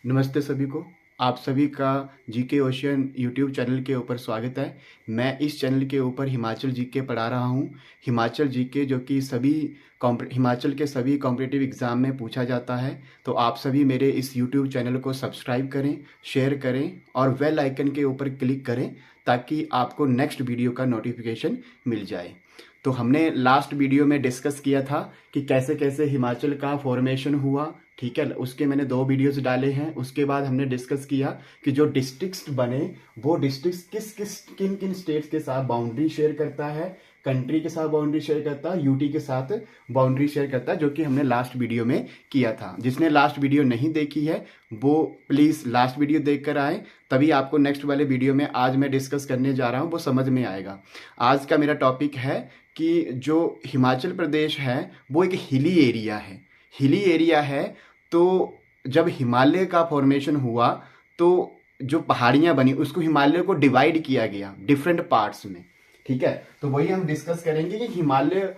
नमस्ते सभी को। आप सभी का जीके ओशियन यूट्यूब चैनल के ऊपर स्वागत है। मैं इस चैनल के ऊपर हिमाचल जीके पढ़ा रहा हूँ। हिमाचल जीके जो कि हिमाचल के सभी कॉम्पिटिटिव एग्ज़ाम में पूछा जाता है। तो आप सभी मेरे इस यूट्यूब चैनल को सब्सक्राइब करें, शेयर करें और बेल आइकन के ऊपर क्लिक करें ताकि आपको नेक्स्ट वीडियो का नोटिफिकेशन मिल जाए। तो हमने लास्ट वीडियो में डिस्कस किया था कि कैसे कैसे हिमाचल का फॉर्मेशन हुआ, ठीक है। उसके मैंने 2 वीडियोस डाले हैं। उसके बाद हमने डिस्कस किया कि जो डिस्ट्रिक्ट्स बने वो डिस्ट्रिक्ट्स किन किन स्टेट्स के साथ बाउंड्री शेयर करता है, कंट्री के साथ बाउंड्री शेयर करता है, यूटी के साथ बाउंड्री शेयर करता है, जो कि हमने लास्ट वीडियो में किया था। जिसने लास्ट वीडियो नहीं देखी है वो प्लीज़ लास्ट वीडियो देख कर आए, तभी आपको नेक्स्ट वाले वीडियो में आज मैं डिस्कस करने जा रहा हूँ वो समझ में आएगा। आज का मेरा टॉपिक है कि जो हिमाचल प्रदेश है वो एक हिली एरिया है। तो जब हिमालय का फॉर्मेशन हुआ तो जो पहाड़ियां बनी उसको हिमालय को डिवाइड किया गया डिफरेंट पार्ट्स में, ठीक है। तो वही हम डिस्कस करेंगे कि हिमालय,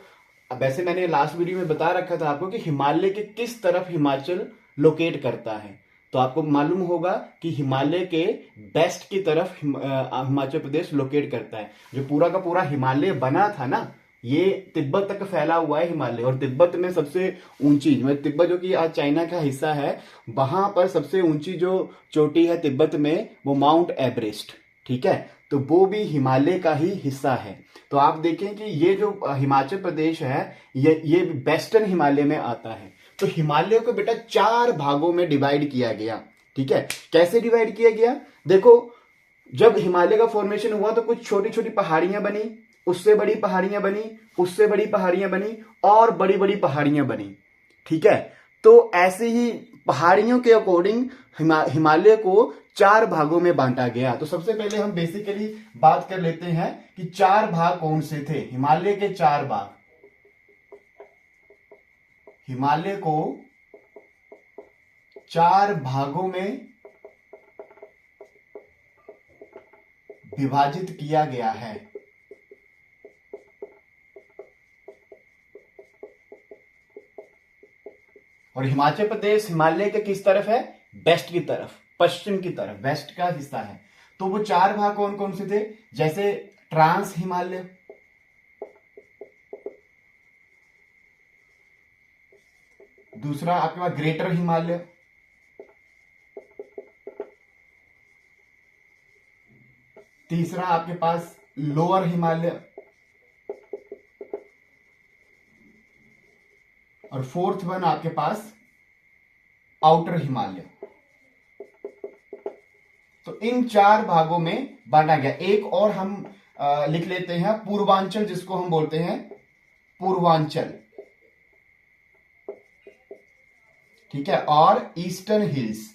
वैसे मैंने लास्ट वीडियो में बता रखा था आपको कि हिमालय के किस तरफ हिमाचल लोकेट करता है। तो आपको मालूम होगा कि हिमालय के वेस्ट की तरफ हिमाचल प्रदेश लोकेट करता है। जो पूरा का पूरा हिमालय बना था ना, ये तिब्बत तक फैला हुआ है हिमालय। और तिब्बत में सबसे ऊंची, मतलब तिब्बत जो कि आज चाइना का हिस्सा है, वहां पर सबसे ऊंची जो चोटी है तिब्बत में वो माउंट एवरेस्ट, ठीक है। तो वो भी हिमालय का ही हिस्सा है। तो आप देखें कि ये जो हिमाचल प्रदेश है ये वेस्टर्न हिमालय में आता है। तो हिमालय को बेटा 4 भागों में डिवाइड किया गया, ठीक है। कैसे डिवाइड किया गया? देखो, जब हिमालय का फॉर्मेशन हुआ तो कुछ छोटी छोटी पहाड़ियां बनी, उससे बड़ी पहाड़ियां बनी, उससे बड़ी पहाड़ियां बनी और बड़ी बड़ी पहाड़ियां बनी, ठीक है। तो ऐसे ही पहाड़ियों के अकॉर्डिंग हिमालय को 4 भागों में बांटा गया। तो सबसे पहले हम बेसिकली बात कर लेते हैं कि 4 भाग कौन से थे। हिमालय के 4 भाग, हिमालय को 4 भागों में विभाजित किया गया है। और हिमाचल प्रदेश हिमालय के किस तरफ है? वेस्ट की तरफ, पश्चिम की तरफ, वेस्ट का हिस्सा है। तो वो 4 भाग कौन कौन से थे? जैसे ट्रांस हिमालय, दूसरा आपके पास ग्रेटर हिमालय, तीसरा आपके पास लोअर हिमालय, और फोर्थ वन आपके पास आउटर हिमालय। तो इन 4 भागों में बांटा गया। एक और हम लिख लेते हैं पूर्वांचल, जिसको हम बोलते हैं पूर्वांचल, ठीक है। और ईस्टर्न हिल्स,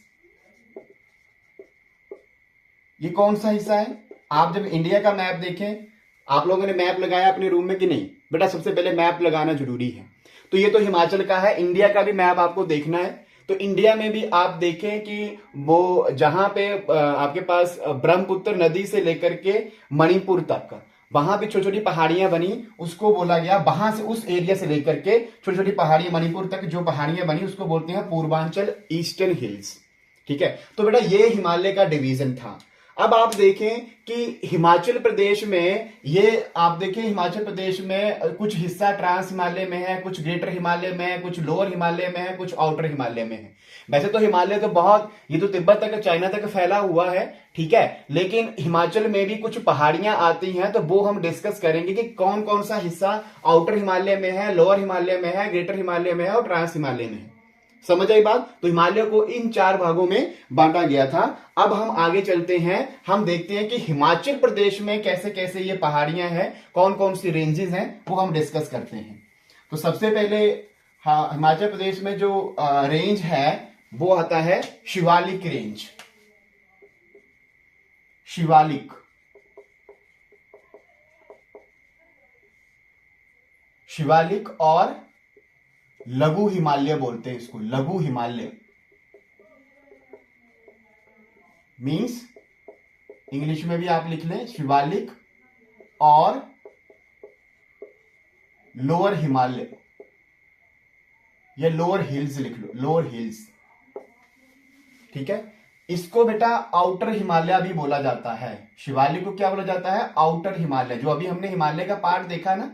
ये कौन सा हिस्सा है? आप जब इंडिया का मैप देखें, आप लोगों ने मैप लगाया अपने रूम में कि नहीं? बेटा सबसे पहले मैप लगाना जरूरी है। तो ये तो हिमाचल का है, इंडिया का भी मैप आपको देखना है। तो इंडिया में भी आप देखें कि वो जहां पे आपके पास ब्रह्मपुत्र नदी से लेकर के मणिपुर तक वहां भी छोटी छोटी पहाड़ियां बनी, उसको बोला गया, वहां से उस एरिया से लेकर के छोटी छोटी पहाड़ियां मणिपुर तक जो पहाड़ियां बनी उसको बोलते हैं पूर्वांचल, ईस्टर्न हिल्स, ठीक है। तो बेटा ये हिमालय का डिवीजन था। अब आप देखें कि हिमाचल प्रदेश में, ये आप देखें हिमाचल प्रदेश में कुछ हिस्सा ट्रांस हिमालय में है, कुछ ग्रेटर हिमालय में है, कुछ लोअर हिमालय में है, कुछ आउटर हिमालय में है। वैसे तो हिमालय तो बहुत, ये तो तिब्बत तक चाइना तक फैला हुआ है, ठीक है। लेकिन हिमाचल में भी कुछ पहाड़ियां आती हैं, तो वो हम डिस्कस करेंगे कि कौन कौन सा हिस्सा आउटर हिमालय में है, लोअर हिमालय में है, ग्रेटर हिमालय में है और ट्रांस हिमालय में है। समझ आई बात? तो हिमालय को इन 4 भागों में बांटा गया था। अब हम आगे चलते हैं, हम देखते हैं कि हिमाचल प्रदेश में कैसे कैसे ये पहाड़ियां हैं, कौन कौन सी रेंजेस हैं, वो हम डिस्कस करते हैं। तो सबसे पहले हिमाचल प्रदेश में जो रेंज है वो आता है शिवालिक रेंज। शिवालिक, शिवालिक और लघु हिमालय बोलते हैं इसको। लघु हिमालय मीन्स, इंग्लिश में भी आप लिख लें शिवालिक और लोअर हिमालय, या लोअर हिल्स लिख लो, लोअर हिल्स। ठीक है। इसको बेटा आउटर हिमालय भी बोला जाता है। शिवालिक को क्या बोला जाता है? आउटर हिमालय। जो अभी हमने हिमालय का पार्ट देखा ना,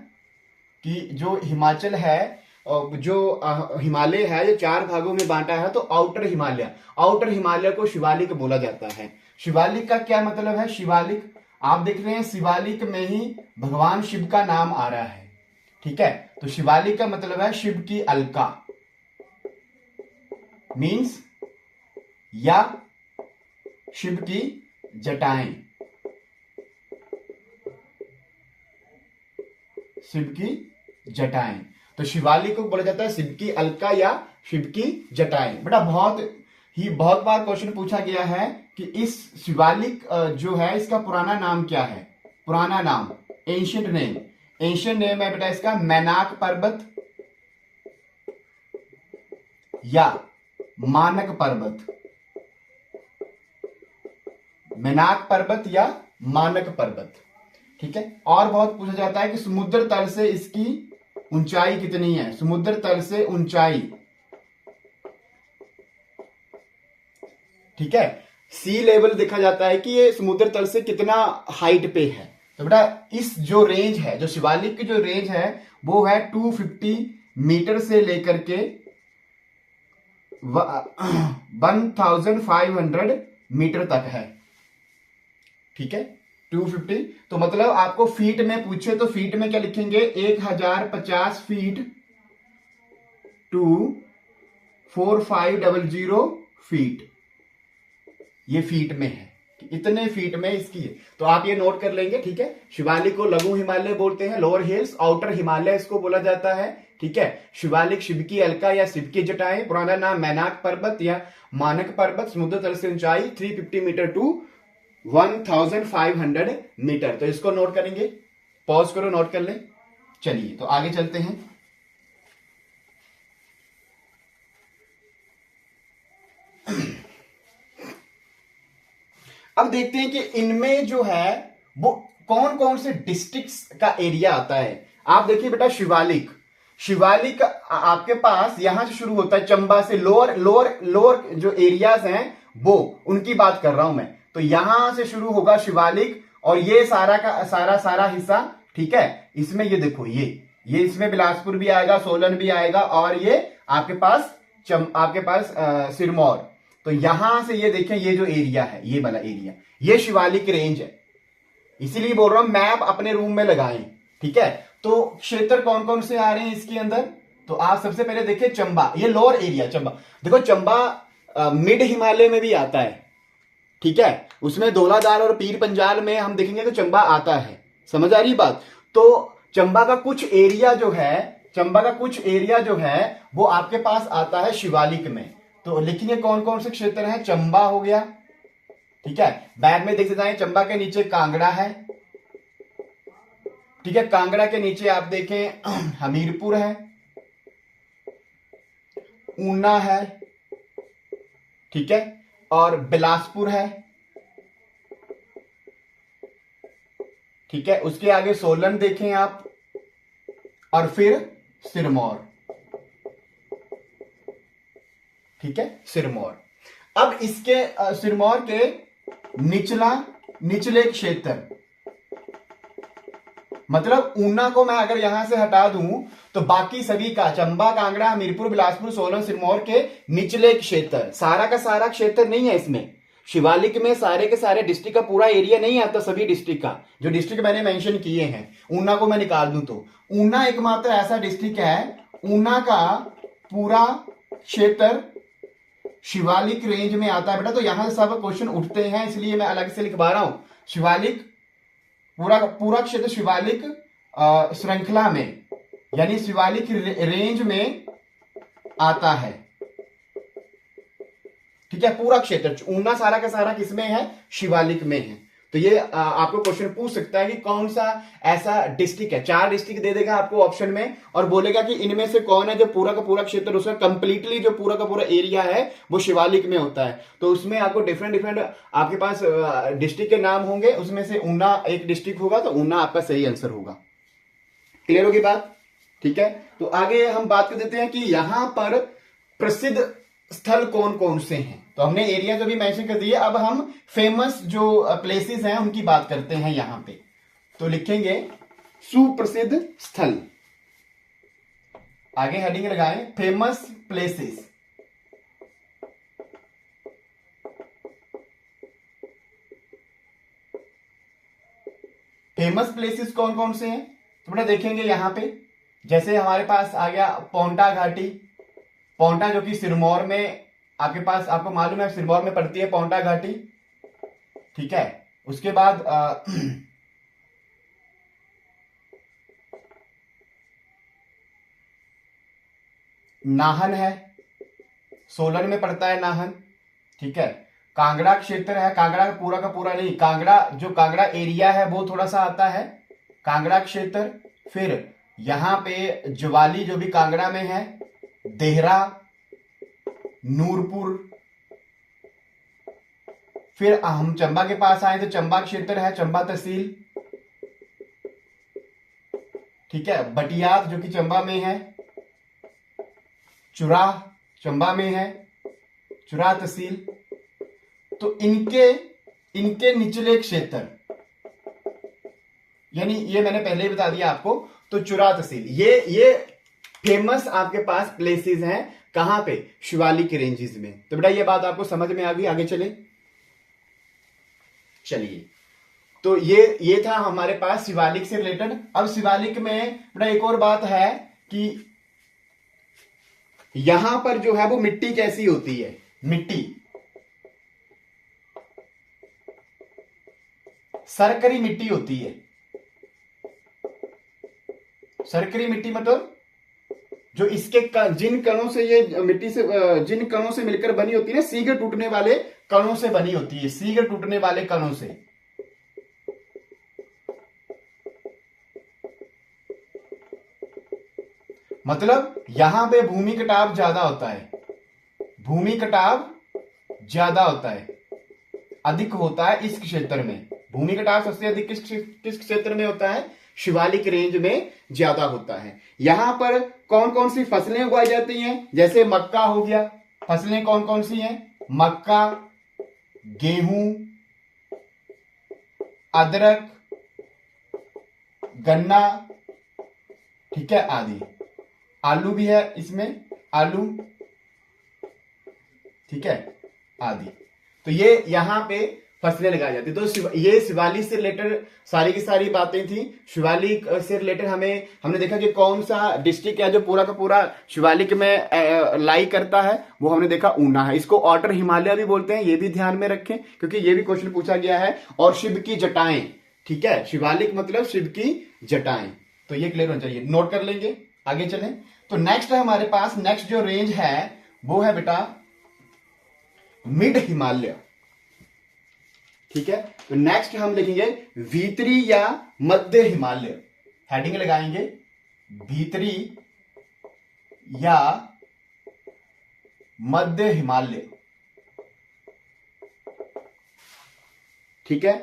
कि जो हिमाचल है, जो हिमालय है ये 4 भागों में बांटा है, तो आउटर हिमालय, आउटर हिमालय को शिवालिक बोला जाता है। शिवालिक का क्या मतलब है? शिवालिक आप देख रहे हैं, शिवालिक में ही भगवान शिव का नाम आ रहा है, ठीक है। तो शिवालिक का मतलब है शिव की अलका, मीन्स या शिव की जटाएं, शिव की जटाएं। तो शिवालिक को बोला जाता है शिव की अलका या शिव की जटाएं। बेटा बहुत बार क्वेश्चन पूछा गया है कि इस शिवालिक जो है इसका पुराना नाम क्या है? पुराना नाम, एंशिएंट नेम, एंशिएंट नेम है बेटा इसका मैनाक पर्वत या मानक पर्वत, मैनाक पर्वत या मानक पर्वत, ठीक है। और बहुत पूछा जाता है कि समुद्र तल से इसकी ऊंचाई कितनी है? समुद्र तल से ऊंचाई, ठीक है। सी लेवल देखा जाता है कि ये समुद्र तल से कितना हाइट पे है। तो बेटा इस जो रेंज है, जो शिवालिक की जो रेंज है वो है 250 मीटर से लेकर के 1500 मीटर तक है, ठीक है। 250, तो मतलब आपको फीट में पूछे तो फीट में क्या लिखेंगे? 1050 फीट टू 4500 फीट, ये फीट में है, इतने फीट में इसकी है। तो आप ये नोट कर लेंगे, ठीक है। शिवालिक को लघु हिमालय बोलते हैं, लोअर हिल्स, आउटर हिमालय इसको बोला जाता है, ठीक है। शिवालिक शिव की अलका या शिव की जटाएं, पुराना नाम मैनाक पर्वत या मानक पर्वत, समुद्र तल से ऊंचाई 350 मीटर टू 1500 मीटर। तो इसको नोट करेंगे, पॉज करो, नोट कर ले। चलिए तो आगे चलते हैं। अब देखते हैं कि इनमें जो है वो कौन कौन से डिस्ट्रिक्ट्स का एरिया आता है। आप देखिए बेटा शिवालिक आपके पास यहां से शुरू होता है, चंबा से, लोअर जो एरियाज हैं वो उनकी बात कर रहा हूं मैं। तो यहां से शुरू होगा शिवालिक, और ये सारा का सारा हिस्सा, ठीक है। इसमें ये देखो, ये इसमें बिलासपुर भी आएगा, सोलन भी आएगा, और ये आपके पास सिरमौर। तो यहां से ये देखें, ये जो एरिया है, ये वाला एरिया, ये शिवालिक रेंज है। इसीलिए बोल रहा हूं मैप अपने रूम में लगाएं, ठीक है। तो क्षेत्र कौन कौन से आ रहे हैं इसके अंदर? तो आप सबसे पहले देखिए चंबा, ये लोअर एरिया चंबा। देखो चंबा मिड हिमालय में भी आता है, ठीक है। उसमें धौलाधार और पीर पंजाल में हम देखेंगे तो चंबा आता है, समझ आ रही बात। तो चंबा का कुछ एरिया जो है वो आपके पास आता है शिवालिक में। तो लिखेंगे कौन कौन से क्षेत्र हैं। चंबा हो गया, ठीक है। बैग में देख सकते हैं, चंबा के नीचे कांगड़ा है, ठीक है। कांगड़ा के नीचे आप देखें हमीरपुर है, ऊना है, ठीक है, और बिलासपुर है, ठीक है। उसके आगे सोलन देखें आप, और फिर सिरमौर, ठीक है, सिरमौर। अब इसके सिरमौर के निचले क्षेत्र, मतलब ऊना को मैं अगर यहां से हटा दूं तो बाकी सभी का, चंबा, कांगड़ा, हमीरपुर, बिलासपुर, सोलन, सिरमौर के निचले क्षेत्र, सारा का सारा क्षेत्र नहीं है इसमें। शिवालिक में सारे के सारे डिस्ट्रिक्ट का पूरा एरिया नहीं आता, सभी डिस्ट्रिक्ट का, जो डिस्ट्रिक्ट मैंने मेंशन किए हैं। ऊना को मैं निकाल दूं तो ऊना एकमात्र ऐसा डिस्ट्रिक्ट है, ऊना का पूरा क्षेत्र शिवालिक रेंज में आता है बेटा। तो यहां से सब क्वेश्चन उठते हैं, इसलिए मैं अलग से लिखवा रहा हूं। शिवालिक पूरा क्षेत्र शिवालिक श्रृंखला में, यानी शिवालिक रेंज में आता है, ठीक है। पूरा क्षेत्र ऊना सारा का सारा किसमें है? शिवालिक में है। तो ये आपको क्वेश्चन पूछ सकता है कि कौन सा ऐसा डिस्ट्रिक्ट है। 4 डिस्ट्रिक्ट दे देगा आपको ऑप्शन में, और बोलेगा कि इनमें से कौन है जो पूरा का पूरा क्षेत्र, उसका कंप्लीटली जो पूरा का पूरा एरिया है वो शिवालिक में होता है। तो उसमें आपको डिफरेंट आपके पास डिस्ट्रिक्ट के नाम होंगे, उसमें से ऊना एक डिस्ट्रिक्ट होगा, तो ऊना आपका सही आंसर होगा। क्लियर होगी बात, ठीक है। तो आगे हम बात कर देते हैं कि यहां पर प्रसिद्ध स्थल कौन कौन से हैं। तो हमने एरिया जो भी मेंशन कर दिए, अब हम फेमस जो प्लेसेस हैं उनकी बात करते हैं यहां पे। तो लिखेंगे सुप्रसिद्ध स्थल, आगे हेडिंग लगाएं फेमस प्लेसेस। फेमस प्लेसेस कौन कौन से हैं तो बेटा देखेंगे यहां पे, जैसे हमारे पास आ गया पोंटा घाटी। पोंटा जो कि सिरमौर में आपके पास, आपको मालूम है सिरमौर में पड़ती है पोंटा घाटी, ठीक है। उसके बाद नाहन है, सोलन में पड़ता है नाहन, ठीक है। कांगड़ा क्षेत्र है, कांगड़ा पूरा का पूरा नहीं, कांगड़ा जो कांगड़ा एरिया है वो थोड़ा सा आता है कांगड़ा क्षेत्र। फिर यहां पे ज्वाली जो भी कांगड़ा में है, देहरा, नूरपुर। फिर हम चंबा के पास आए तो चंबा क्षेत्र है, चंबा तहसील, ठीक है। बटियात जो कि चंबा में है, चुराह चंबा में है, चुराह तहसील। तो इनके निचले क्षेत्र, यानी ये मैंने पहले ही बता दिया आपको, तो चुराह तहसील, ये फेमस आपके पास प्लेसेस हैं कहां पे, शिवालिक रेंजेस में। तो बेटा ये बात आपको समझ में आ गई, आगे चलिए। तो ये था हमारे पास शिवालिक से रिलेटेड। अब शिवालिक में बेटा एक और बात है कि यहां पर जो है वो मिट्टी कैसी होती है, मिट्टी सरकरी मिट्टी होती है। सरकरी मिट्टी मतलब जो इसके जिन कणों से ये मिट्टी से जिन कणों से मिलकर बनी होती है ना, शीघ्र टूटने वाले कणों से बनी होती है, शीघ्र टूटने वाले कणों से। मतलब यहां पे भूमि कटाव ज्यादा होता है, भूमि कटाव ज्यादा होता है, अधिक होता है इस क्षेत्र में। भूमि कटाव सबसे अधिक किस क्षेत्र में होता है, शिवालिक रेंज में ज्यादा होता है। यहां पर कौन कौन सी फसलें उगाई जाती हैं, जैसे मक्का हो गया। फसलें कौन कौन सी हैं, मक्का, गेहूं, अदरक, गन्ना, ठीक है, आदि। आलू भी है इसमें, आलू, ठीक है, आदि। तो ये यहां पे फसलें लगाई जाती। तो ये शिवालिक से रिलेटेड सारी की सारी बातें थी। शिवालिक से रिलेटेड हमने देखा कि कौन सा डिस्ट्रिक्ट है जो पूरा का पूरा शिवालिक में लाई करता है, वो हमने देखा ऊना है। इसको ऑटर हिमालय भी बोलते हैं, ये भी ध्यान में रखें क्योंकि ये भी क्वेश्चन पूछा गया है। और शिव की जटाएं, ठीक है, शिवालिक मतलब शिव की जटाएं। तो ये क्लियर होना चाहिए, नोट कर लेंगे, आगे चलें। तो नेक्स्ट है हमारे पास, नेक्स्ट जो रेंज है वो है बेटा मिड हिमालय, ठीक है। तो नेक्स्ट हम लिखेंगे भीतरी या मध्य हिमालय, हेडिंग लगाएंगे भीतरी या मध्य हिमालय, ठीक है।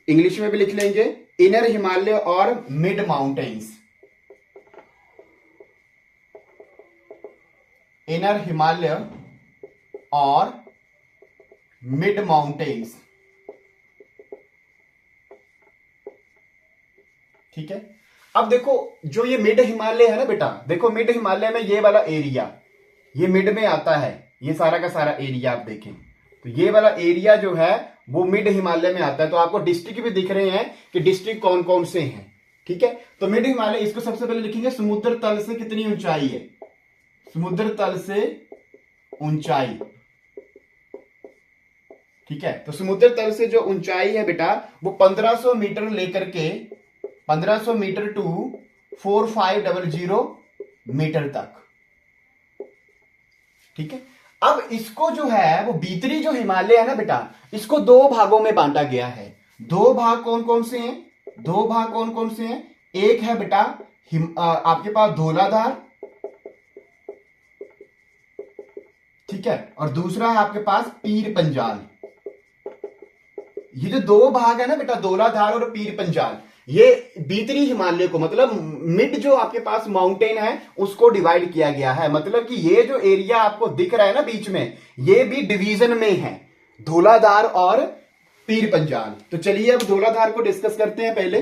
इंग्लिश में भी लिख लेंगे इनर हिमालय और मिड माउंटेन्स, इनर हिमालय और मिड माउंटेन्स, ठीक है। अब देखो जो ये मिड हिमालय है ना बेटा, देखो मिड हिमालय में ये वाला एरिया, ये मिड में आता है, ये सारा का सारा एरिया आप देखें तो ये वाला एरिया जो है वो मिड हिमालय में आता है। तो आपको डिस्ट्रिक्ट भी दिख रहे हैं कि डिस्ट्रिक्ट कौन कौन से हैं, ठीक है। तो मिड हिमालय, इसको सबसे पहले लिखेंगे समुद्र तल से कितनी ऊंचाई है, समुद्र तल से ऊंचाई, ठीक है। तो समुद्र तल से जो ऊंचाई है बेटा वो 1500 मीटर लेकर के 1500 मीटर टू 4500 मीटर तक, ठीक है। अब इसको जो है वो भीतरी जो हिमालय है ना बेटा, इसको दो भागों में बांटा गया है। दो भाग कौन कौन से हैं, दो भाग कौन कौन से हैं, एक है बेटा आपके पास धौलाधार, ठीक है, और दूसरा है आपके पास पीर पंजाल। ये जो दो भाग है ना बेटा, धौलाधार और पीर पंजाल, ये भीतरी हिमालय को, मतलब मिड जो आपके पास माउंटेन है उसको डिवाइड किया गया है। मतलब कि ये जो एरिया आपको दिख रहा है ना बीच में, ये भी डिवीजन में है, धौलाधार और पीर पंजाल। तो चलिए अब धौलाधार को डिस्कस करते हैं पहले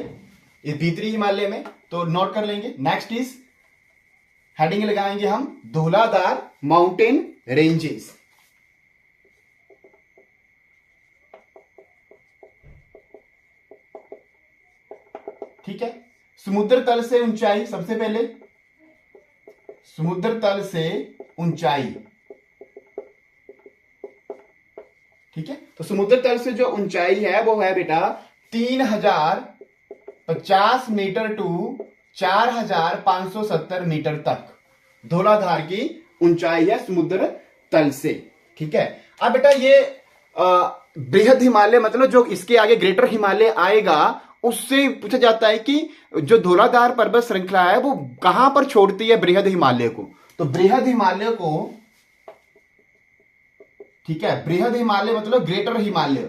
ये भीतरी हिमालय में, तो नोट कर लेंगे। नेक्स्ट इज, हेडिंग लगाएंगे हम धौलाधार माउंटेन रेंजेस। ठीक है, समुद्र तल से ऊंचाई, सबसे पहले समुद्र तल से ऊंचाई। ठीक है, तो समुद्र तल से जो ऊंचाई है वो है बेटा 3050 मीटर टू 4570 मीटर तक धौलाधार की ऊंचाई है समुद्र तल से। ठीक है, अब बेटा ये बृहद हिमालय, मतलब जो इसके आगे ग्रेटर हिमालय आएगा, उससे पूछा जाता है कि जो धौलाधार पर्वत श्रृंखला है वो कहां पर छोड़ती है बृहद हिमालय को। तो बृहद हिमालय को, ठीक है, बृहद हिमालय मतलब ग्रेटर हिमालय,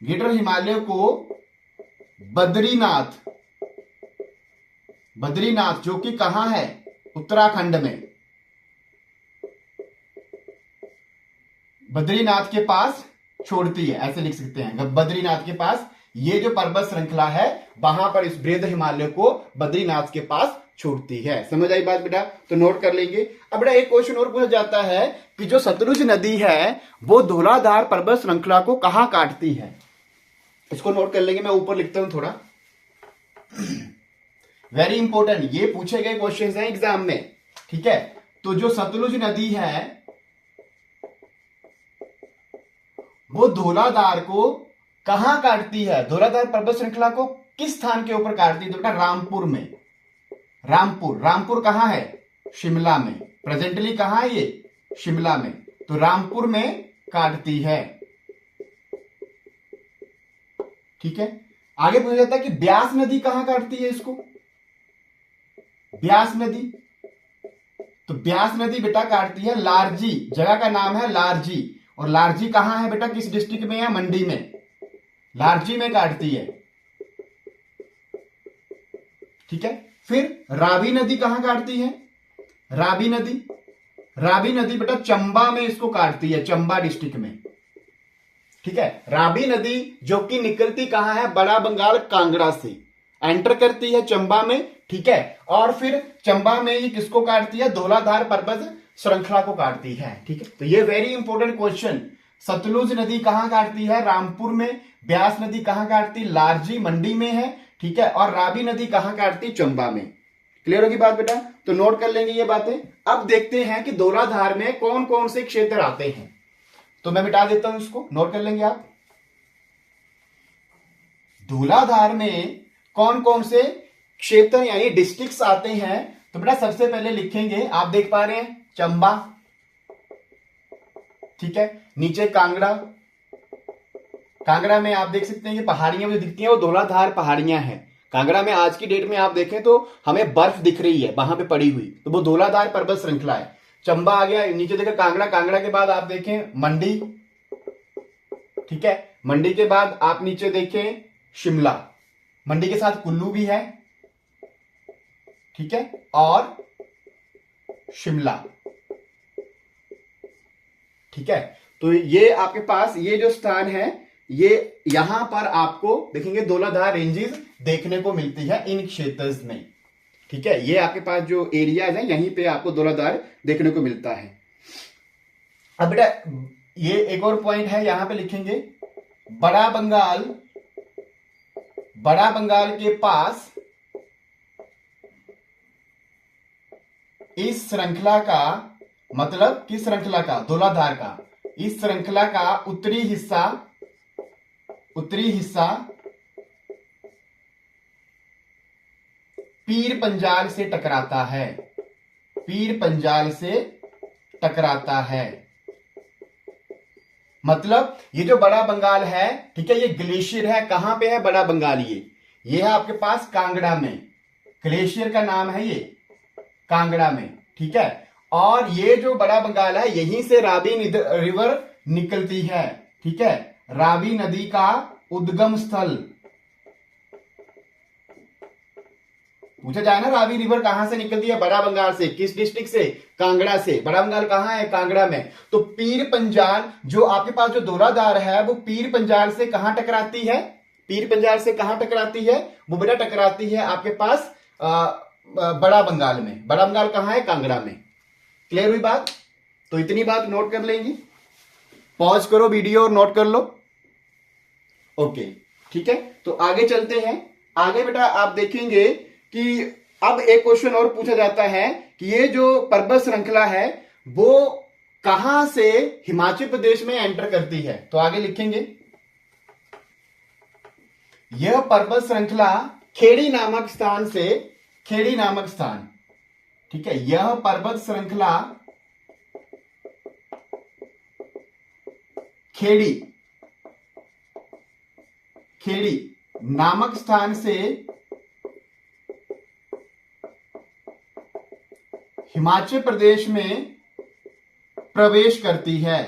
ग्रेटर हिमालय को बद्रीनाथ, बद्रीनाथ जो कि कहां है, उत्तराखंड में, बद्रीनाथ के पास छोड़ती है, ऐसे लिख सकते हैं। बद्रीनाथ के पास ये जो पर्वत श्रृंखला है वहां पर इस बृहद हिमालय को बद्रीनाथ के पास छोड़ती है। समझ आई बात बेटा? तो नोट कर लेंगे। अब बेटा एक क्वेश्चन और पूछा जाता है कि जो सतलुज नदी है वो धौलाधार पर्वत श्रृंखला को कहां काटती है, इसको नोट कर लेंगे। मैं ऊपर लिखता हूं थोड़ा, वेरी इंपॉर्टेंट, ये पूछे गए क्वेश्चन हैं एग्जाम में। ठीक है, तो जो सतलुज नदी है वो धौलाधार को कहां काटती है, धौलाधार पर्वत श्रृंखला को किस स्थान के ऊपर काटती है? तो बेटा रामपुर में, रामपुर, रामपुर कहां है, शिमला में, प्रेजेंटली कहां है ये, शिमला में, तो रामपुर में काटती है। ठीक है, आगे पूछा जाता है कि ब्यास नदी कहां काटती है इसको, ब्यास नदी, तो ब्यास नदी बेटा काटती है लारजी, जगह का नाम है लारजी, और लारजी कहां है बेटा, किस डिस्ट्रिक्ट में है, मंडी में, लारजी में काटती है। ठीक है, फिर रावी नदी कहां काटती है, रावी नदी, रावी नदी बेटा चंबा में इसको काटती है, चंबा डिस्ट्रिक्ट में। ठीक है, रावी नदी जो कि निकलती कहां है, बड़ा बंगाल कांगड़ा से, एंटर करती है चंबा में। ठीक है, और फिर चंबा में ये किसको काटती है, धौलाधार पर्वत श्रृंखला को काटती है। ठीक है, तो ये वेरी इंपॉर्टेंट क्वेश्चन, सतलुज नदी कहां काटती है, रामपुर में, ब्यास नदी कहां काटती, लारजी मंडी में है। ठीक है, और रावी नदी कहां काटती, चंबा में। क्लियर होगी बात बेटा? तो नोट कर लेंगे ये बातें। अब देखते हैं कि धौलाधार में कौन कौन से क्षेत्र आते हैं, तो मैं मिटा देता हूं इसको, नोट कर लेंगे आप। धौलाधार में कौन कौन से क्षेत्र यानी डिस्ट्रिक्ट्स आते हैं, तो बेटा सबसे पहले लिखेंगे, आप देख पा रहे हैं चंबा, ठीक है, नीचे कांगड़ा, कांगड़ा में आप देख सकते हैं कि पहाड़ियां जो दिखती हैं वो धौलाधार पहाड़ियां हैं। कांगड़ा में आज की डेट में आप देखें तो हमें बर्फ दिख रही है वहां पे पड़ी हुई, तो वो धौलाधार पर्वत श्रृंखला है। चंबा आ गया, नीचे देखा कांगड़ा, कांगड़ा के बाद आप देखें मंडी, ठीक है, मंडी के बाद आप नीचे देखें शिमला, मंडी के साथ कुल्लू भी है, ठीक है, और शिमला। ठीक है, तो ये आपके पास ये जो स्थान है, ये यहां पर आपको देखेंगे धौलाधार रेंजेस देखने को मिलती है इन क्षेत्र में। ठीक है, ये आपके पास जो एरियाज है यहीं पे आपको धौलाधार देखने को मिलता है। अब बेटा ये एक और पॉइंट है, यहां पे लिखेंगे बड़ा बंगाल, बड़ा बंगाल के पास इस श्रृंखला का, मतलब किस श्रृंखला का, धौलाधार का, इस श्रृंखला का उत्तरी हिस्सा, उत्तरी हिस्सा पीर पंजाल से टकराता है, पीर पंजाल से टकराता है। मतलब ये जो बड़ा बंगाल है, ठीक है, ये ग्लेशियर है, कहां पे है बड़ा बंगाल, ये है आपके पास कांगड़ा में, ग्लेशियर का नाम है ये कांगड़ा में। ठीक है, और ये जो बड़ा बंगाल है यहीं से रावी रिवर निकलती है। ठीक है, रावी नदी का उद्गम स्थल, पूछा जाए ना, रावी रिवर कहां से निकलती है? बड़ा बंगाल से। किस डिस्ट्रिक्ट से? कांगड़ा से। बड़ा बंगाल कहां है? कांगड़ा में। तो पीर पंजाल जो आपके पास जो दौराधार है वो पीर पंजाल से कहां टकराती है? पीर पंजाल से कहां टकराती है? वो बेटा टकराती है आपके पास बड़ा बंगाल में। बड़ा बंगाल कहां है? कांगड़ा में। क्लियर हुई बात? तो इतनी बात नोट कर लेंगे। पॉज करो वीडियो और नोट कर लो। ओके, ठीक है। तो आगे चलते हैं। आगे बेटा आप देखेंगे कि अब एक क्वेश्चन और पूछा जाता है कि ये जो पर्वत श्रृंखला है वो कहां से हिमाचल प्रदेश में एंटर करती है? तो आगे लिखेंगे, यह पर्वत श्रृंखला खेड़ी नामक स्थान से, खेड़ी नामक स्थान, ठीक है, यह पर्वत श्रृंखला खेड़ी, खेड़ी नामक स्थान से हिमाचल प्रदेश में प्रवेश करती है।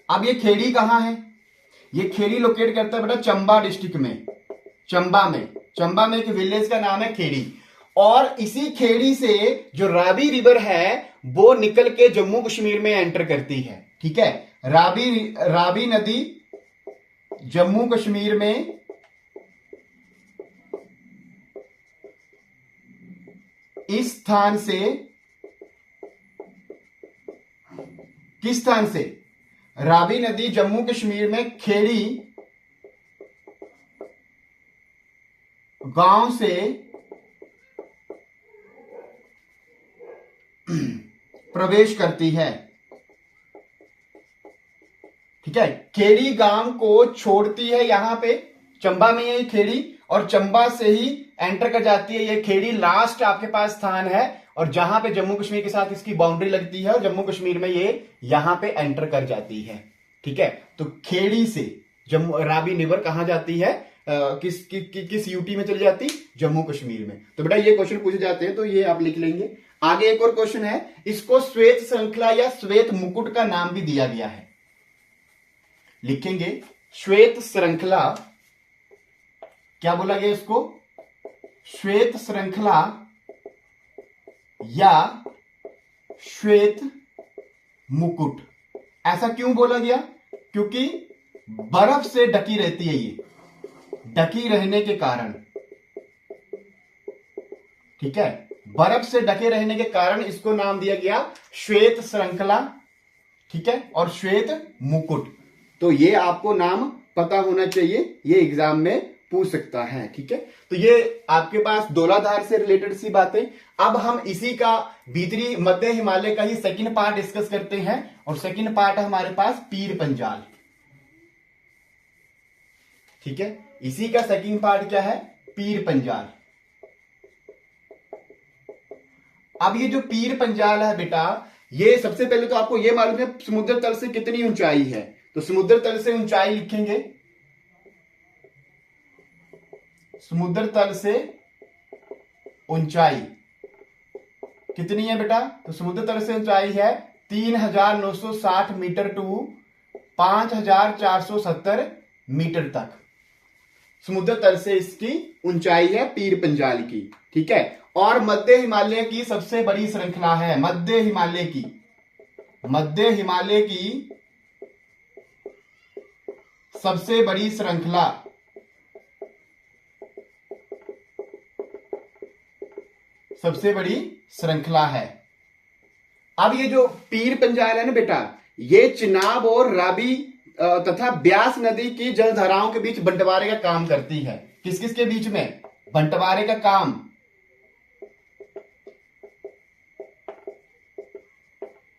अब ये खेड़ी कहां है? ये खेड़ी लोकेट करता है बेटा चंबा डिस्ट्रिक्ट में। चंबा में, चंबा में एक विलेज का नाम है खेड़ी। और इसी खेड़ी से जो रावी रिवर है वो निकल के जम्मू कश्मीर में एंटर करती है। ठीक है, रावी नदी जम्मू कश्मीर में इस स्थान से, किस स्थान से? रावी नदी जम्मू कश्मीर में खेड़ी गांव से प्रवेश करती है। ठीक है, खेड़ी गांव को छोड़ती है यहां पे, चंबा में ये खेड़ी, और चंबा से ही एंटर कर जाती है। ये खेड़ी लास्ट आपके पास स्थान है और जहां पे जम्मू कश्मीर के साथ इसकी बाउंड्री लगती है और जम्मू कश्मीर में ये यहां पे एंटर कर जाती है। ठीक है, तो खेड़ी से जम्मू रावी रिवर कहां जाती है? किस यूटी में चली जाती? जम्मू कश्मीर में। तो बेटा ये क्वेश्चन पूछे जाते हैं तो ये आप लिख लेंगे। आगे एक और क्वेश्चन है, इसको श्वेत श्रृंखला या श्वेत मुकुट का नाम भी दिया गया है। लिखेंगे श्वेत श्रृंखला, क्या बोला गया इसको? श्वेत श्रृंखला या श्वेत मुकुट। ऐसा क्यों बोला गया? क्योंकि बर्फ से ढकी रहती है ये, ढकी रहने के कारण, ठीक है, बर्फ से ढके रहने के कारण इसको नाम दिया गया श्वेत श्रृंखला। ठीक है, और श्वेत मुकुट। तो ये आपको नाम पता होना चाहिए, ये एग्जाम में पूछ सकता है। ठीक है, तो ये आपके पास धौलाधार से रिलेटेड सी बातें। अब हम इसी का भीतरी मध्य हिमालय का ही सेकंड पार्ट डिस्कस करते हैं और सेकंड पार्ट है हमारे पास पीर पंजाल। ठीक है, इसी का सेकंड पार्ट क्या है? पीर पंजाल। अब ये जो पीर पंजाल है बेटा, ये सबसे पहले तो आपको ये मालूम है समुद्र तल से कितनी ऊंचाई है? तो समुद्र तल से ऊंचाई लिखेंगे, समुद्र तल से ऊंचाई कितनी है बेटा? तो समुद्र तल से ऊंचाई है 3960 मीटर टू 5470 मीटर तक समुद्र तल से इसकी ऊंचाई है पीर पंजाल की। ठीक है, और मध्य हिमालय की सबसे बड़ी श्रृंखला है, मध्य हिमालय की, मध्य हिमालय की सबसे बड़ी श्रृंखला, सबसे बड़ी श्रृंखला है। अब ये जो पीर पंजाल है ना बेटा, ये चिनाब और रावी तथा ब्यास नदी की जलधाराओं के बीच बंटवारे का काम करती है। किस किस के बीच में? बंटवारे का काम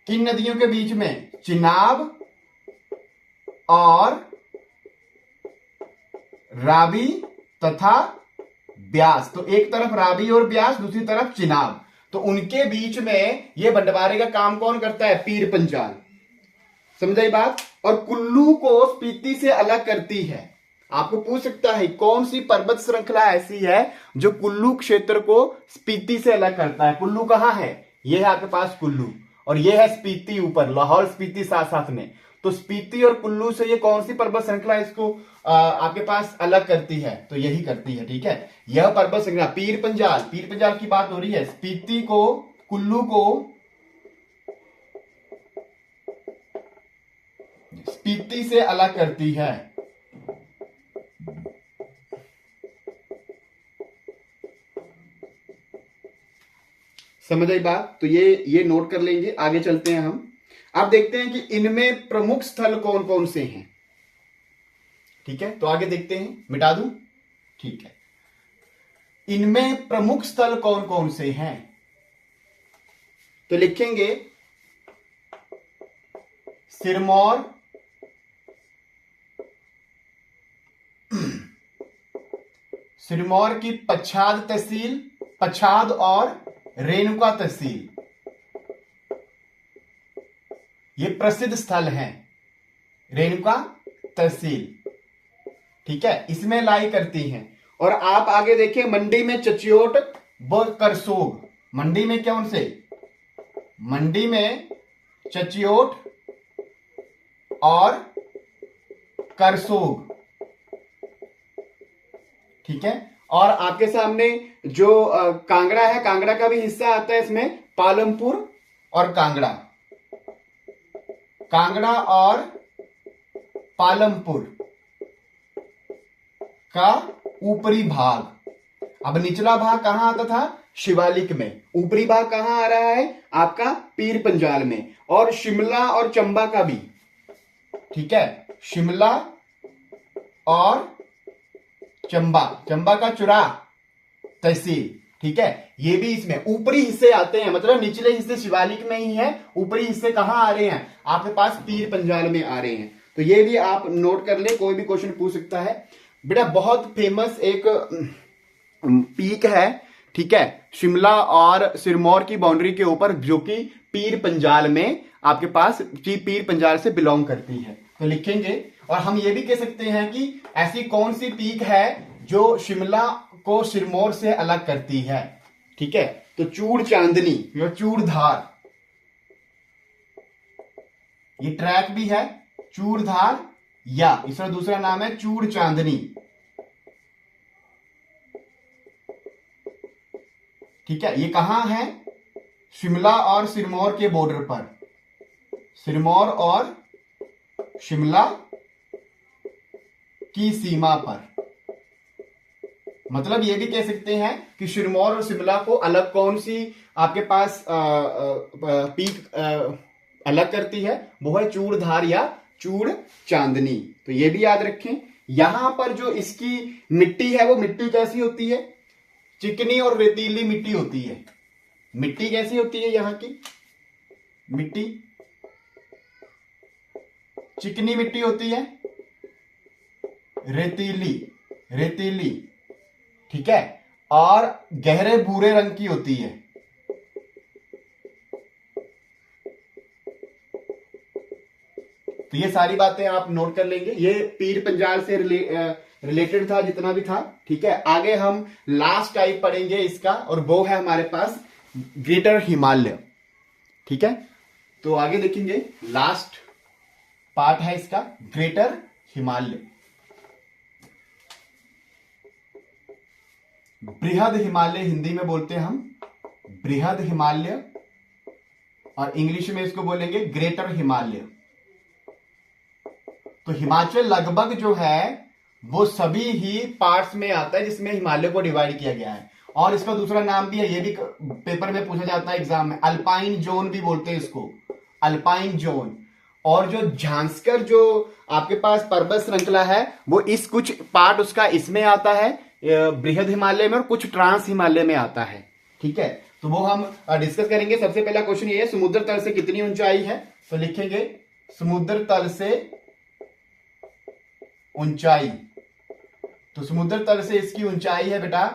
किन नदियों के बीच में? चिनाब और रावी तथा ब्यास। तो एक तरफ रावी और ब्यास, दूसरी तरफ चिनाब, तो उनके बीच में ये बंटवारे का काम कौन करता है? पीर पंजाल। समझाई बात? और कुल्लू को स्पीति से अलग करती है। आपको पूछ सकता है कौन सी पर्वत श्रृंखला ऐसी है जो कुल्लू क्षेत्र को स्पीति से अलग करता है? कुल्लू कहां है? ये है आपके पास कुल्लू, और ये है स्पीति ऊपर, लाहौल स्पीति साथ साथ में। तो स्पीति और कुल्लू से ये कौन सी पर्वत श्रृंखला इसको आपके पास अलग करती है? तो यही करती है, ठीक है। यह पर्वत श्रृंखला पीर पंजाल की बात हो रही है, स्पीति को, कुल्लू को, स्पीति से अलग करती है। समझ आई बात? तो ये नोट कर लेंगे। आगे चलते हैं हम। अब देखते हैं कि इनमें प्रमुख स्थल कौन कौन से हैं। ठीक है, तो आगे देखते हैं। मिटा दूं? ठीक है। इनमें प्रमुख स्थल कौन कौन से हैं? तो लिखेंगे सिरमौर, सिरमौर की पच्छाद तहसील, पच्छाद और रेणुका तहसील, ये प्रसिद्ध स्थल हैं। रेणुका तहसील, ठीक है, इसमें लाई करती हैं। और आप आगे देखिए, मंडी में चच्योट व करसोग, मंडी में कौन से? मंडी में चच्योट और करसोग, ठीक है। और आपके सामने जो कांगड़ा है, कांगड़ा का भी हिस्सा आता है इसमें, पालमपुर और कांगड़ा, कांगड़ा और पालमपुर का ऊपरी भाग। अब निचला भाग कहां आता था? शिवालिक में। ऊपरी भाग कहां आ रहा है? आपका पीर पंजाल में। और शिमला और चंबा का भी, ठीक है, शिमला और चंबा, चंबा का चुरा तहसील, ठीक है, ये भी इसमें ऊपरी हिस्से आते हैं। मतलब निचले हिस्से शिवालिक में ही है, ऊपरी हिस्से कहां आ रहे हैं? आपके पास पीर पंजाल में आ रहे हैं। तो ये भी आप नोट कर ले, कोई भी क्वेश्चन पूछ सकता है। बेटा बहुत फेमस एक पीक है, ठीक है, शिमला और सिरमौर की बाउंड्री के ऊपर, जो कि पीर पंजाल में आपके पास पीर पंजाल से बिलोंग करती है। तो लिखेंगे। और हम ये भी कह सकते हैं कि ऐसी कौन सी पीक है जो शिमला को सिरमौर से अलग करती है, ठीक है। तो चूड़ चांदनी या चूड़धार, ये ट्रैक भी है, चूड़धार, या इसका दूसरा नाम है चूड़ चांदनी, ठीक है। ये कहां है? शिमला और सिरमौर के बॉर्डर पर, सिरमौर और शिमला की सीमा पर। मतलब ये भी कह सकते हैं कि सिरमौर और शिमला को अलग कौन सी आपके पास पीक अलग करती है? वो है चूड़धार या चूड़ चांदनी। तो ये भी याद रखें। यहां पर जो इसकी मिट्टी है, वो मिट्टी कैसी होती है? चिकनी और रेतीली मिट्टी होती है। मिट्टी कैसी होती है यहां की? मिट्टी चिकनी मिट्टी होती है, रेतीली, रेतीली, ठीक है, और गहरे भूरे रंग की होती है। तो ये सारी बातें आप नोट कर लेंगे। ये पीर पंजाल से रिलेटेड था, जितना भी था, ठीक है। आगे हम लास्ट टाइप पढ़ेंगे इसका, और वो है हमारे पास ग्रेटर हिमालय, ठीक है। तो आगे देखेंगे, लास्ट पार्ट है इसका ग्रेटर हिमालय। बृहद हिमालय हिंदी में बोलते हैं हम, बृहद हिमालय, और इंग्लिश में इसको बोलेंगे ग्रेटर हिमालय। तो हिमाचल लगभग जो है वो सभी ही पार्ट्स में आता है जिसमें हिमालय को डिवाइड किया गया है। और इसका दूसरा नाम भी है, ये भी पेपर में पूछा जाता है एग्जाम में, अल्पाइन जोन भी बोलते हैं इसको, अल्पाइन जोन। और जो झांसकर जो आपके पास पर्वत श्रृंखला है, वो इस कुछ पार्ट उसका इसमें आता है बृहद हिमालय में, और कुछ ट्रांस हिमालय में आता है, ठीक है। तो वो हम डिस्कस करेंगे। सबसे पहला क्वेश्चन ये है, समुद्र तल से कितनी ऊंचाई है? तो लिखेंगे समुद्र तल से ऊंचाई। तो समुद्र तल से इसकी ऊंचाई है बेटा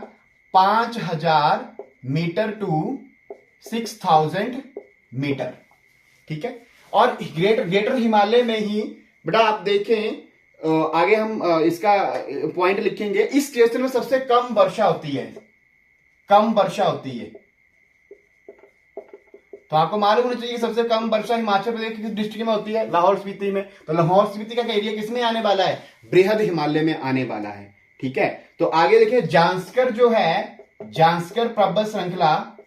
5000 मीटर टू 6000 मीटर, ठीक है। और ग्रेटर हिमालय में ही बेटा आप देखें, आगे हम इसका पॉइंट लिखेंगे, इस स्टेशन में सबसे कम वर्षा होती है, कम वर्षा होती है। तो आपको मालूम होना चाहिए कि सबसे कम वर्षा हिमाचल प्रदेश किस डिस्ट्रिक्ट में होती है, लाहौल स्पीति में। तो लाहौल स्पीति का एरिया किसमें आने वाला है, बृहद हिमालय में आने वाला है। ठीक है, तो आगे देखिए जांस्कर जो है, जांस्कर पर्वत श्रृंखला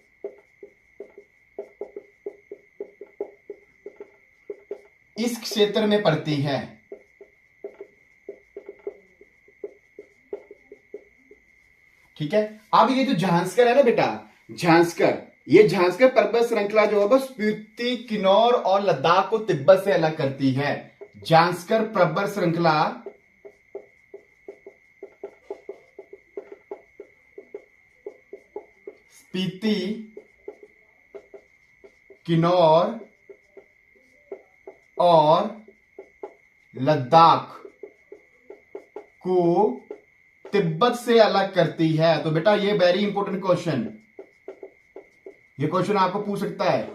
इस क्षेत्र में पड़ती है। ठीक है, अब ये जो झांसकर है ना बेटा, झांसकर, ये झांसकर पर्वत श्रृंखला जो है वो स्पीति, किन्नौर और लद्दाख को तिब्बत से अलग करती है। झांसकर पर्वत श्रृंखला स्पीति, किन्नौर और लद्दाख को तिब्बत से अलग करती है। तो बेटा ये वेरी इंपॉर्टेंट क्वेश्चन, ये क्वेश्चन आपको पूछ सकता है।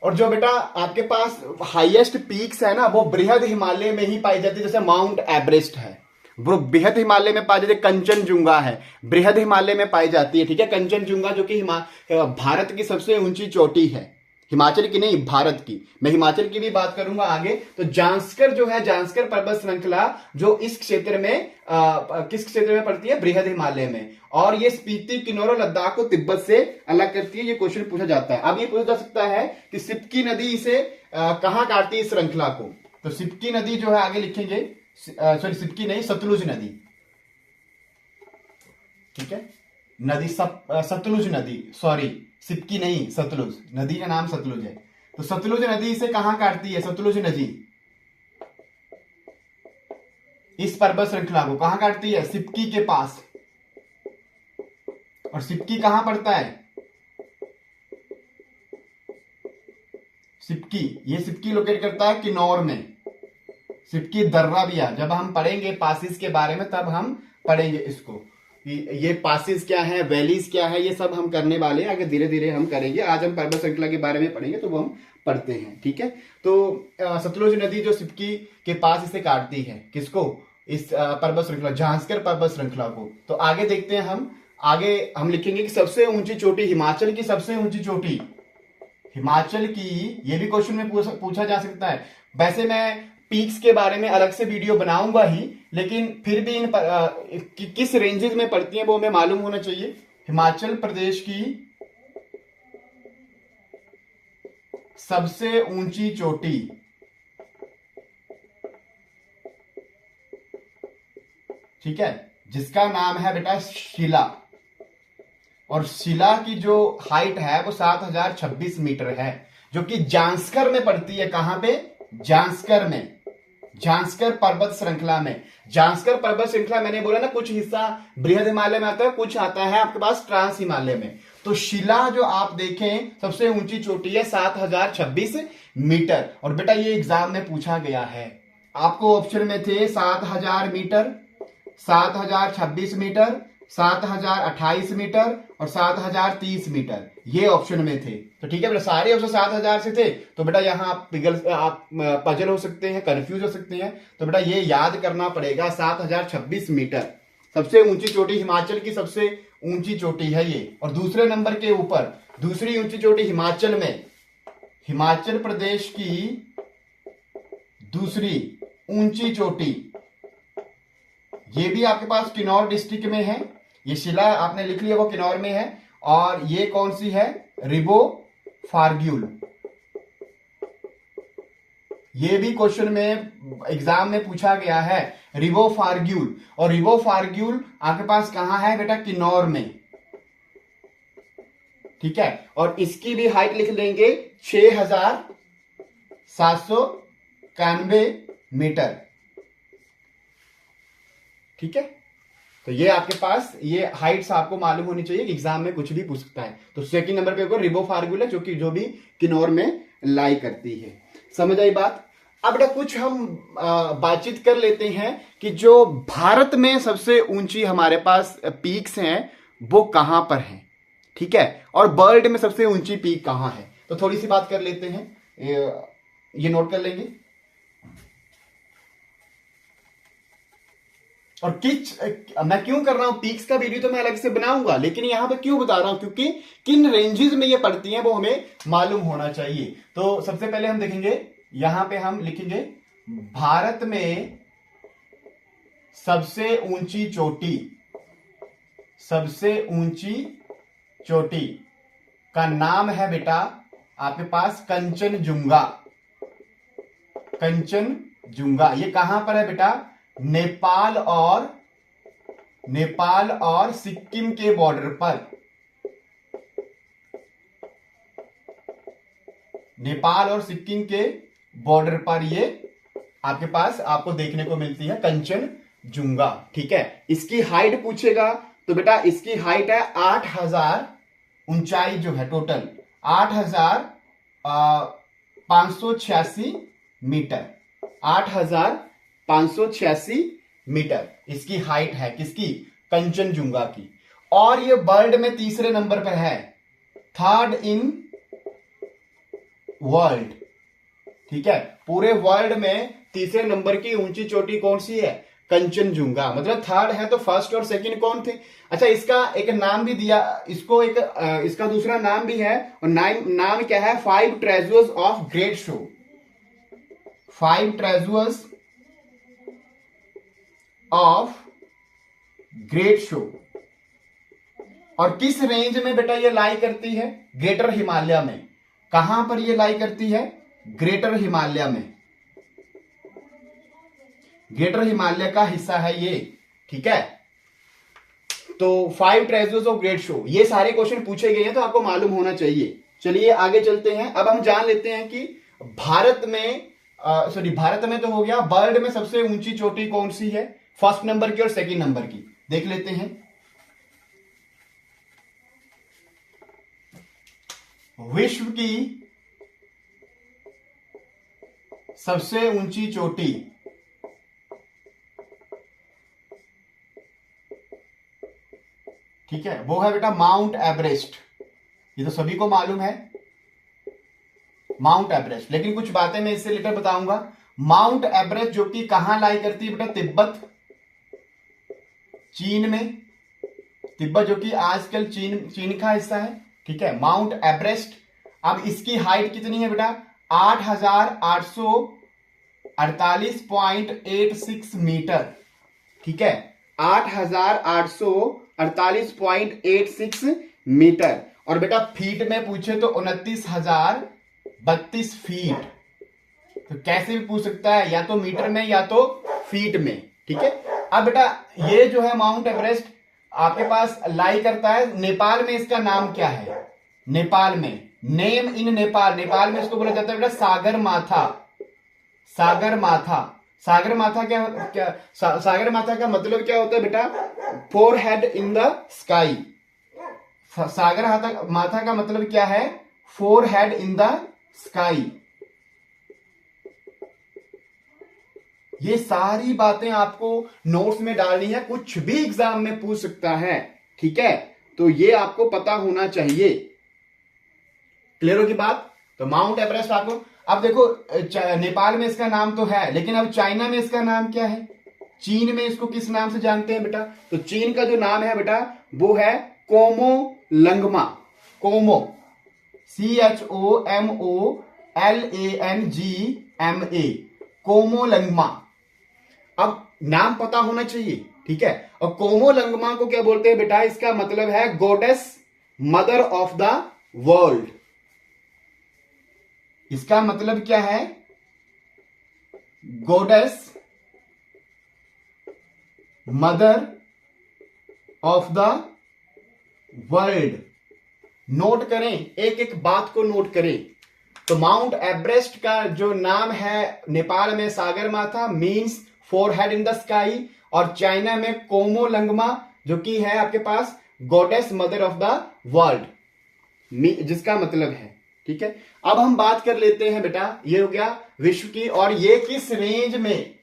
और जो बेटा आपके पास हाईएस्ट पीक्स है ना, वो बृहद हिमालय में ही पाई जाती है। जैसे माउंट एवरेस्ट है, वो बृहद हिमालय में पाई जाती है। कंचनजुंगा है, बृहद हिमालय में पाई जाती है। ठीक है, कंचनजुंगा जो कि भारत की सबसे ऊंची चोटी है, हिमाचल की नहीं, भारत की। मैं हिमाचल की भी बात करूंगा आगे। तो जांस्कर जो है, जांस्कर पर्वत श्रृंखला जो इस क्षेत्र में किस क्षेत्र में पड़ती है, बृहद हिमालय में। और ये स्पीति, किन्नौर और लद्दाख को तिब्बत से अलग करती है। ये क्वेश्चन पूछा जाता है। अब ये पूछा जा सकता है कि सिप्की नदी इसे कहां काटती है, इस श्रृंखला को। तो सिप्की नदी जो है आगे लिखेंगे, सॉरी सिप्की नहीं, सतलुज नदी। ठीक है, नदी सतलुज नदी, सॉरी सिप्की नहीं, सतलुज नदी का नाम सतलुज है। तो सतलुज नदी इसे कहां काटती है, सतलुज नदी इस पर्वत श्रृंखला को कहां काटती है, सिप्की के पास। और सिप्की कहां पड़ता है, सिप्की, ये सिप्की लोकेट करता है किन्नौर में। सिप्की दर्रा भी है, जब हम पढ़ेंगे पासिस के बारे में तब हम पढ़ेंगे इसको, ये पासिस क्या है, वैलीज क्या है, ये सब हम करने वाले हैं। आगे धीरे धीरे हम करेंगे। आज हम पर्वत श्रृंखला के बारे में पढ़ेंगे तो वो हम पढ़ते हैं। ठीक है, तो सतलुज नदी जो सिप्की के पास इसे काटती है, किसको, इस पर्वत श्रृंखला, झांसकर पर्वत श्रृंखला को। तो आगे देखते हैं हम, आगे हम लिखेंगे कि सबसे ऊंची चोटी, हिमाचल की सबसे ऊंची चोटी, हिमाचल की, ये भी क्वेश्चन में पूछा जा सकता है। वैसे मैं पीक्स के बारे में अलग से वीडियो बनाऊंगा ही, लेकिन फिर भी इन किस रेंजेस में पड़ती हैं वो हमें मालूम होना चाहिए। हिमाचल प्रदेश की सबसे ऊंची चोटी, ठीक है, जिसका नाम है बेटा शिला। और शिला की जो हाइट है वो 7026 मीटर है, जो कि जांस्कर में पड़ती है। कहां पे, जांस्कर में, झांसकर पर्वत श्रृंखला में। झांसकर पर्वत श्रृंखला मैंने बोला ना, कुछ हिस्सा बृहद हिमालय में आता है, कुछ आता है आपके पास ट्रांस हिमालय में। तो शिला जो आप देखें सबसे ऊंची चोटी है 7026 मीटर। और बेटा ये एग्जाम में पूछा गया है, आपको ऑप्शन में थे 7000 मीटर, 7026 मीटर, 7028 मीटर और 7030 मीटर, ये ऑप्शन में थे। तो ठीक है बेटा, सारे ऑप्शन 7000 से थे। तो बेटा यहाँ आप पजल हो सकते हैं, कंफ्यूज हो सकते हैं। तो बेटा ये याद करना पड़ेगा, 7026 मीटर सबसे ऊंची चोटी, हिमाचल की सबसे ऊंची चोटी है ये। और दूसरे नंबर के ऊपर दूसरी ऊंची चोटी हिमाचल में, हिमाचल प्रदेश की दूसरी ऊंची चोटी, ये भी आपके पास किन्नौर डिस्ट्रिक्ट में है। ये शिला आपने लिख लिया, वो किन्नौर में है। और ये कौन सी है, रिबो फार्ग्यूल। ये भी क्वेश्चन में एग्जाम में पूछा गया है, रिबो फार्ग्यूल। और रिबो फार्ग्यूल आपके पास कहां है बेटा, किन्नौर में। ठीक है, और इसकी भी हाइट लिख लेंगे 6791 मीटर। ठीक है, तो ये आपके पास ये हाइट्स आपको मालूम होनी चाहिए, एग्जाम में कुछ भी पूछ सकता है। तो सेकंड नंबर पे रिबो फार्ग्यूल है, जो भी किन्नौर में लाई करती है। समझ आई बात। अब बेटा कुछ हम बातचीत कर लेते हैं कि जो भारत में सबसे ऊंची हमारे पास पीक्स हैं वो कहां पर हैं। ठीक है, और वर्ल्ड में सबसे ऊंची पीक कहां है, तो थोड़ी सी बात कर लेते हैं, ये नोट कर लेंगे। और किस मैं क्यों कर रहा हूं, पीक्स का वीडियो तो मैं अलग से बनाऊंगा, लेकिन यहां पे क्यों बता रहा हूं, क्योंकि किन रेंजेस में ये पड़ती हैं वो हमें मालूम होना चाहिए। तो सबसे पहले हम देखेंगे, यहां पे हम लिखेंगे भारत में सबसे ऊंची चोटी, सबसे ऊंची चोटी का नाम है बेटा आपके पास कंचनजुंगा। कंचनजुंगा ये कहां पर है बेटा, नेपाल और सिक्किम के बॉर्डर पर, नेपाल और सिक्किम के बॉर्डर पर ये आपके पास आपको देखने को मिलती है कंचनजुंगा। ठीक है, इसकी हाइट पूछेगा तो बेटा इसकी हाइट है 8,000, ऊंचाई जो है टोटल 8,586 मीटर, 8,586 मीटर इसकी हाइट है, किसकी, कंचनजुंगा की। और ये वर्ल्ड में तीसरे नंबर पर है, थर्ड इन वर्ल्ड। ठीक है, पूरे वर्ल्ड में तीसरे नंबर की ऊंची चोटी कौन सी है, कंचनजुंगा। मतलब थर्ड है तो फर्स्ट और सेकंड कौन थे। अच्छा, इसका एक नाम भी दिया, इसको एक इसका दूसरा नाम भी है, और नाम क्या है, 5 treasures of great show, 5 treasures of great show. और किस रेंज में बेटा ये लाई करती है, ग्रेटर हिमालय में। कहां पर ये लाई करती है, ग्रेटर हिमालय में, ग्रेटर हिमालय का हिस्सा है ये। ठीक है, तो 5 ट्रेजर्स ऑफ ग्रेट शो, ये सारे क्वेश्चन पूछे गए हैं तो आपको मालूम होना चाहिए। चलिए आगे चलते हैं। अब हम जान लेते हैं कि भारत में भारत में तो हो गया, वर्ल्ड में सबसे ऊंची चोटी कौन सी है, फर्स्ट नंबर की और सेकंड नंबर की देख लेते हैं। विश्व की सबसे ऊंची चोटी, ठीक है, वो है बेटा माउंट एवरेस्ट। ये तो सभी को मालूम है माउंट एवरेस्ट, लेकिन कुछ बातें मैं इससे लेकर बताऊंगा। माउंट एवरेस्ट जो कि कहां लाई करती है बेटा, तिब्बत, चीन में, तिब्बत जो कि आजकल चीन का हिस्सा है। ठीक है, माउंट एवरेस्ट। अब इसकी हाइट कितनी है बेटा, 8,848.86 मीटर। ठीक है, 8,848.86 मीटर। और बेटा फीट में पूछे तो 29,032 फीट। तो कैसे भी पूछ सकता है, या तो मीटर में या तो फीट में। ठीक है, अब बेटा ये जो है माउंट एवरेस्ट आपके पास लाई करता है नेपाल में। इसका नाम क्या है, नेपाल में, नेम इन नेपाल, नेपाल में इसको बोला जाता है बेटा सागर माथा। सागर माथा, सागर माथा क्या सागर माथा का मतलब क्या होता है बेटा, 4 हेड इन द स्काई। सागर माथा का मतलब क्या है, 4 हेड इन द स्काई। ये सारी बातें आपको नोट्स में डालनी है, कुछ भी एग्जाम में पूछ सकता है। ठीक है, तो ये आपको पता होना चाहिए। क्लियर होगी बात। तो माउंट एवरेस्ट आपको, अब देखो नेपाल में इसका नाम तो है, लेकिन अब चाइना में इसका नाम क्या है, चीन में इसको किस नाम से जानते हैं बेटा, तो चीन का जो नाम है बेटा वो है कोमो लंगमा। कोमो, CHOMOLANGMA, कोमोलंगमा। अब नाम पता होना चाहिए। ठीक है, और कोमोलंगमा को क्या बोलते हैं बेटा, इसका मतलब है goddess mother of the world. इसका मतलब क्या है, goddess mother of the world. Note करें, एक एक बात को नोट करें। तो माउंट एवरेस्ट का जो नाम है नेपाल में Sagarmatha, means 4 head in the sky, और चाइना में कोमोलंगमा जो कि है आपके पास goddess mother of the world, जिसका मतलब है। ठीक है, अब हम बात कर लेते हैं बेटा, ये हो गया विश्व की, और ये किस रेंज में,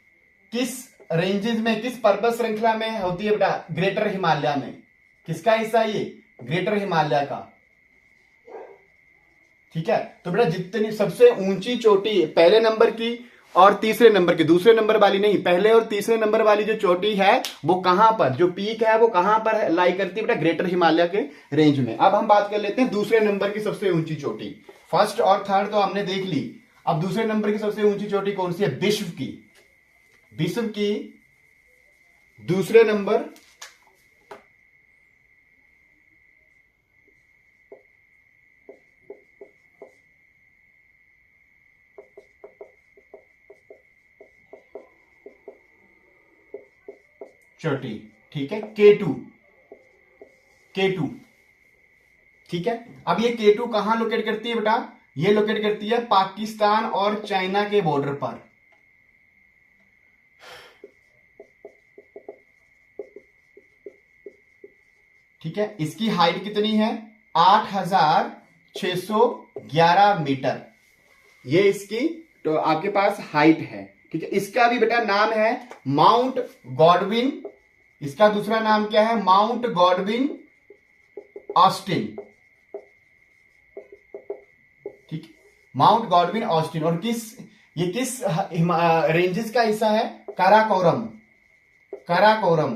किस रेंजेस में, किस पर्वत श्रृंखला में होती है बेटा, ग्रेटर हिमालय में। किसका हिस्सा ये, ग्रेटर हिमालय का। ठीक है, तो बेटा जितनी सबसे ऊंची चोटी पहले नंबर की और तीसरे नंबर की, दूसरे नंबर वाली नहीं, पहले और तीसरे नंबर वाली जो चोटी है वो कहां पर, जो पीक है वो कहां पर लाई करती है बेटा, ग्रेटर हिमालय के रेंज में। अब हम बात कर लेते हैं दूसरे नंबर की सबसे ऊंची चोटी। फर्स्ट और थर्ड तो हमने देख ली, अब दूसरे नंबर की सबसे ऊंची चोटी कौन सी है, विश्व की, विश्व की दूसरे नंबर चोटी, ठीक है, K2, K2, ठीक है। अब ये K2 कहां लोकेट करती है बेटा, ये लोकेट करती है पाकिस्तान और चाइना के बॉर्डर पर, ठीक है। इसकी हाइट कितनी है, 8611 मीटर, ये इसकी तो आपके पास हाइट है, ठीक है। इसका भी बेटा नाम है माउंट गॉडविन, इसका दूसरा नाम क्या है, माउंट गॉडविन ऑस्टिन, ठीक है, माउंट गॉडविन ऑस्टिन। और ये किस रेंजेस का हिस्सा है, काराकोरम, काराकोरम,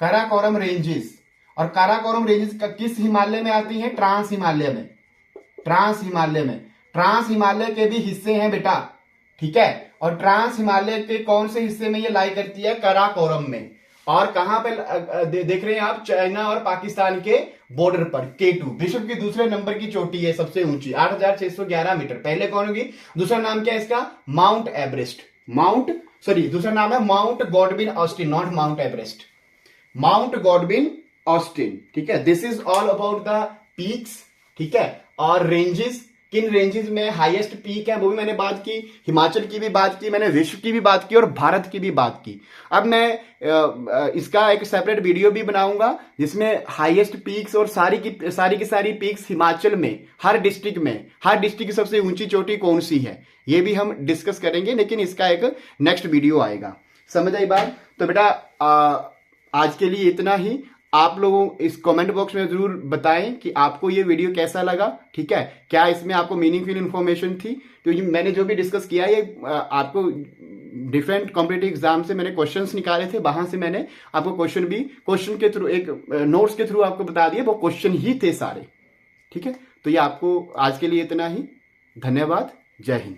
काराकोरम रेंजेस। और काराकोरम रेंजेस किस हिमालय में आती है, ट्रांस हिमालय में, ट्रांस हिमालय में, ट्रांस हिमालय के भी हिस्से हैं बेटा, ठीक है। और ट्रांस हिमालय के कौन से हिस्से में ये लाई करती है, काराकोरम में। और कहां पे देख रहे हैं आप, चाइना और पाकिस्तान के बॉर्डर पर। K2 विश्व की दूसरे नंबर की चोटी है, सबसे ऊंची, 8611 मीटर। पहले कौन होगी, दूसरा नाम क्या है इसका, माउंट एवरेस्ट, दूसरा नाम है mount Godwin Austen, not mount Everest, mount Godwin Austen, ठीक है। This is all about the peaks, ठीक है। और रेंजेस, किन रेंजेस में हाईएस्ट पीक है वो भी मैंने बात की, हिमाचल की भी बात की मैंने, विश्व की भी बात की और भारत की भी बात की। अब मैं इसका एक सेपरेट वीडियो भी बनाऊंगा जिसमें हाईएस्ट पीक्स और सारी की सारी पीक्स हिमाचल में, हर डिस्ट्रिक्ट की सबसे ऊंची चोटी कौन सी है, ये भी हम डिस्कस करेंगे, लेकिन इसका एक नेक्स्ट वीडियो आएगा। समझ आई बात। तो बेटा आज के लिए इतना ही। आप लोगों इस कमेंट बॉक्स में जरूर बताएं कि आपको ये वीडियो कैसा लगा, ठीक है, क्या इसमें आपको मीनिंगफुल इंफॉर्मेशन थी। तो मैंने जो भी डिस्कस किया ये आपको डिफरेंट कॉम्पिटिटिव एग्जाम से मैंने क्वेश्चंस निकाले थे, वहां से मैंने आपको क्वेश्चन के थ्रू, एक नोट्स के थ्रू आपको बता दिए, वो क्वेश्चन ही थे सारे, ठीक है। तो ये आपको आज के लिए इतना ही, धन्यवाद, जय हिंद।